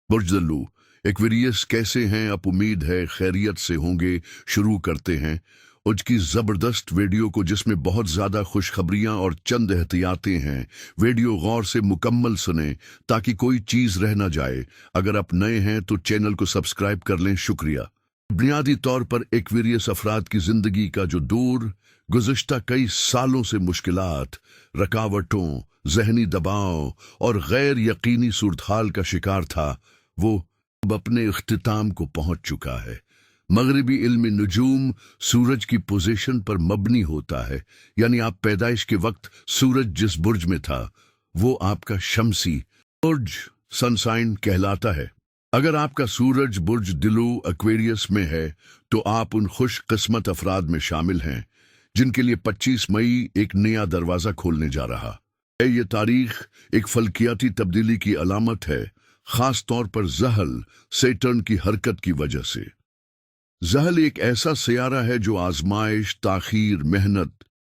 बुर्जल्लू Aquarius कैसे हैं? आप उम्मीद है खैरियत से होंगे। शुरू करते हैं आज की ज़बरदस्त वीडियो को, जिसमें बहुत ज़्यादा खुशखबरियां और चंद एहतियातें हैं। वीडियो गौर से मुकम्मल सुने ताकि कोई चीज़ रह ना जाए। अगर आप नए हैं तो चैनल को सब्सक्राइब कर लें, शुक्रिया। बुनियादी तौर पर एक्वेरियस अफराद की ज़िंदगी का जो दौर गुज़श्ता कई सालों से मुश्किलात, रकावटों, जहनी दबाव और गैर यकीनी सूरत-हाल का शिकार था, वो अब अपने इख्तिताम को पहुंच चुका है। मगरिबी इल्म नुजूम सूरज की पोजीशन पर मबनी होता है, यानी आप पैदाइश के वक्त सूरज जिस बुर्ज में था वो आपका शमसी बुर्ज सनसाइन कहलाता है। अगर आपका सूरज बुर्ज दिलो एक्वेरियस में है तो आप उन खुश किस्मत अफराद में शामिल हैं जिनके लिए 25 मई एक नया दरवाज़ा खोलने जा रहा है। ये तारीख एक फल्कियाती तब्दीली की अलामत है, खास तौर पर ज़हल सैटर्न की हरकत की वजह से। ज़हल एक ऐसा सियारा है जो आजमाइश, ताखीर, मेहनत,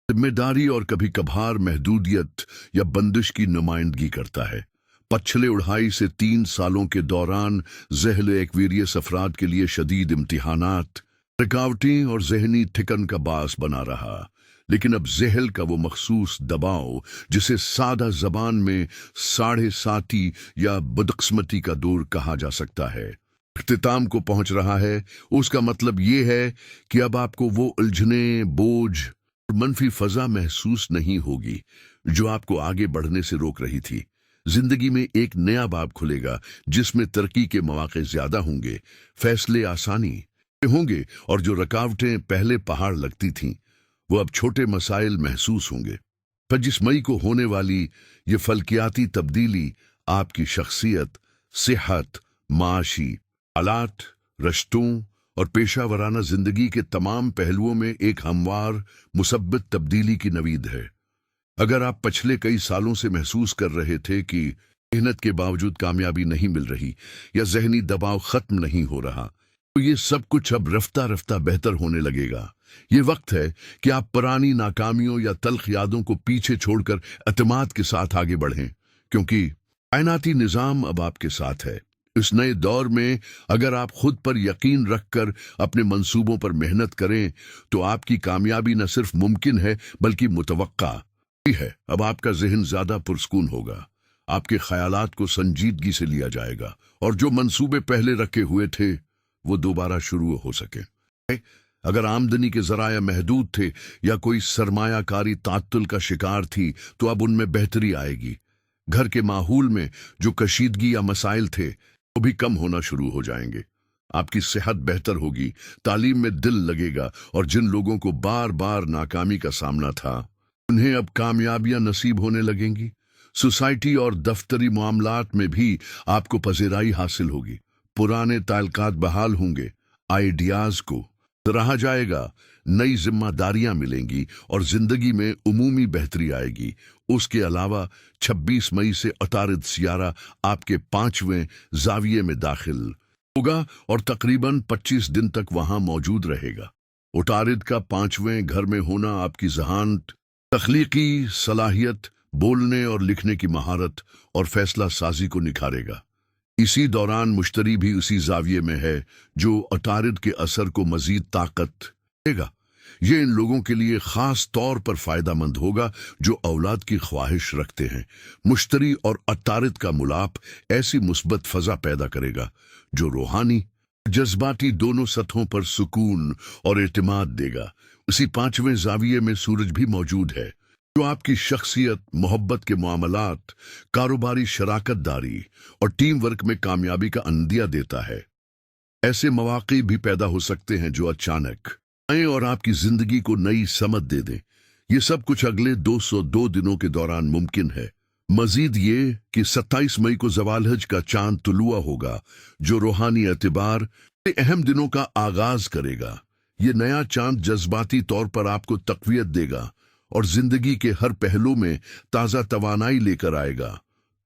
जिम्मेदारी और कभी कभार महदूदियत या बंदिश की नुमाइंदगी करता है। पिछले 2.5 से 3 सालों के दौरान ज़हल एक्वेरियस अफराद के लिए शदीद इम्तिहानात, रुकावटें और जहनी ठिकन का बास बना रहा। लेकिन अब ज़हल का वो मखसूस दबाव, जिसे सादा जबान में साढ़े साती या बदकिस्मती का दौर कहा जा सकता है, इख्तिताम को पहुंच रहा है। उसका मतलब ये है कि अब आपको वो उलझने, बोझ और मनफी फजा महसूस नहीं होगी जो आपको आगे बढ़ने से रोक रही थी। जिंदगी में एक नया बाब खुलेगा जिसमें तरक्की के मौके ज्यादा होंगे, फैसले आसानी होंगे और जो रुकावटें पहले पहाड़ लगती थीं वो अब छोटे मसाइल महसूस होंगे। 25 मई को होने वाली ये फल्कियाती तब्दीली आपकी शख्सियत, सेहत, माशी हालात, रिश्तों और पेशा वराना जिंदगी के तमाम पहलुओं में एक हमवार मुसब्बित तब्दीली की नवीद है। अगर आप पिछले कई सालों से महसूस कर रहे थे कि मेहनत के बावजूद कामयाबी नहीं मिल रही या जहनी दबाव खत्म नहीं हो रहा, तो ये सब कुछ अब रफ्ता रफ्ता बेहतर होने लगेगा। ये वक्त है कि आप पुरानी नाकामियों या तल्ख यादों को पीछे छोड़कर एतमाद के साथ आगे बढ़ें, क्योंकि कायनाती निज़ाम अब आपके साथ है। इस नए दौर में अगर आप खुद पर यकीन रखकर अपने मंसूबों पर मेहनत करें तो आपकी कामयाबी न सिर्फ मुमकिन है बल्कि मुतवक्का भी है। अब आपका जहन ज्यादा पुरस्कून होगा, आपके ख्यालात को संजीदगी से लिया जाएगा और जो मंसूबे पहले रखे हुए थे वो दोबारा शुरू हो सके। अगर आमदनी के जराया महदूद थे या कोई सरमायाकारी तात्तुल का शिकार थी तो अब उनमें बेहतरी आएगी। घर के माहौल में जो कशीदगी या मसाइल थे वो भी कम होना शुरू हो जाएंगे। आपकी सेहत बेहतर होगी, तालीम में दिल लगेगा और जिन लोगों को बार बार नाकामी का सामना था उन्हें अब कामयाबियां नसीब होने लगेंगी। सोसाइटी और दफ्तरी मामलात में भी आपको पज़ेराई हासिल होगी। पुराने ताल्लुकात बहाल होंगे, आइडियाज को सराहा जाएगा, नई जिम्मेदारियां मिलेंगी और जिंदगी में उमूमी बेहतरी आएगी। उसके अलावा 26 मई से उतारिद सियारा आपके 5वें जाविये में दाखिल होगा और तकरीबन 25 दिन तक वहां मौजूद रहेगा। उतारिद का 5वें घर में होना आपकी ज़हानत, तख्लीकी सलाहियत, बोलने और लिखने की महारत और फैसला साजी को निखारेगा। इसी दौरान मुश्तरी भी उसी जाविये में है जो उतारिद के असर को मजीद ताकत देगा। ये इन लोगों के लिए खास तौर पर फायदा मंद होगा जो औलाद की ख्वाहिश रखते हैं। मुश्तरी और उतारिद का मुलाप ऐसी मुस्बत फजा पैदा करेगा जो रूहानी, जज्बाती दोनों सतहों पर सुकून और एतमाद देगा। उसी 5वें जाविये में सूरज भी मौजूद है जो आपकी शख्सियत, मोहब्बत के मामलात, कारोबारी शराकत दारी और टीम वर्क में कामयाबी का अंदिया देता है। ऐसे मौके भी पैदा हो सकते हैं जो अचानक आए और आपकी जिंदगी को नई समत दे दें। ये सब कुछ अगले 202 दिनों के दौरान मुमकिन है। मजीद ये कि 27 मई को ज़वाल हज का चांद तुलुआ होगा जो रूहानी एतबार के अहम दिनों का आगाज करेगा। ये नया चांद जज्बाती तौर पर आपको तक़वियत देगा और जिंदगी के हर पहलू में ताज़ा तवानाई लेकर आएगा।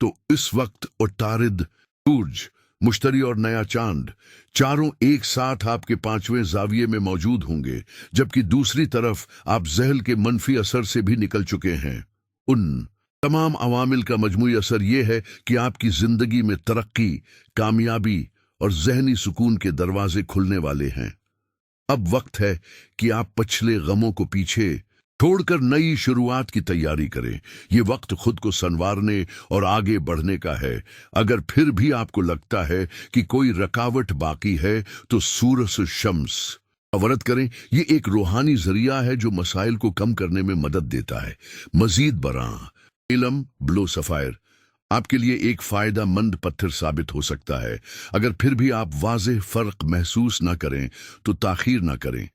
तो इस वक्त उतारिद, सूरज, मुश्तरी और नया चांद चारों एक साथ आपके 5वें जाविये में मौजूद होंगे, जबकि दूसरी तरफ आप ज़हल के मनफी असर से भी निकल चुके हैं। उन तमाम अवामिल का मजमूई असर ये है कि आपकी जिंदगी में तरक्की, कामयाबी और जहनी सुकून के दरवाजे खुलने वाले हैं। अब वक्त है कि आप पिछले गमों को पीछे छोड़कर नई शुरुआत की तैयारी करें। ये वक्त खुद को संवारने और आगे बढ़ने का है। अगर फिर भी आपको लगता है कि कोई रुकावट बाकी है तो सूरज शम्स अवरत करें। ये एक रूहानी जरिया है जो मसाइल को कम करने में मदद देता है। मजीद बरां इलम ब्लो सफायर आपके लिए एक फायदा मंद पत्थर साबित हो सकता है। अगर फिर भी आप वाज़ेह फर्क महसूस ना करें तो ताखीर ना करें।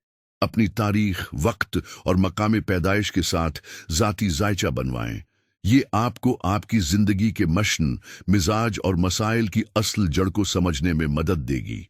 अपनी तारीख, वक्त और मकाम पैदाइश के साथ ज़ाती जायचा बनवाएं। ये आपको आपकी जिंदगी के मशन, मिजाज और मसाइल की असल जड़ को समझने में मदद देगी।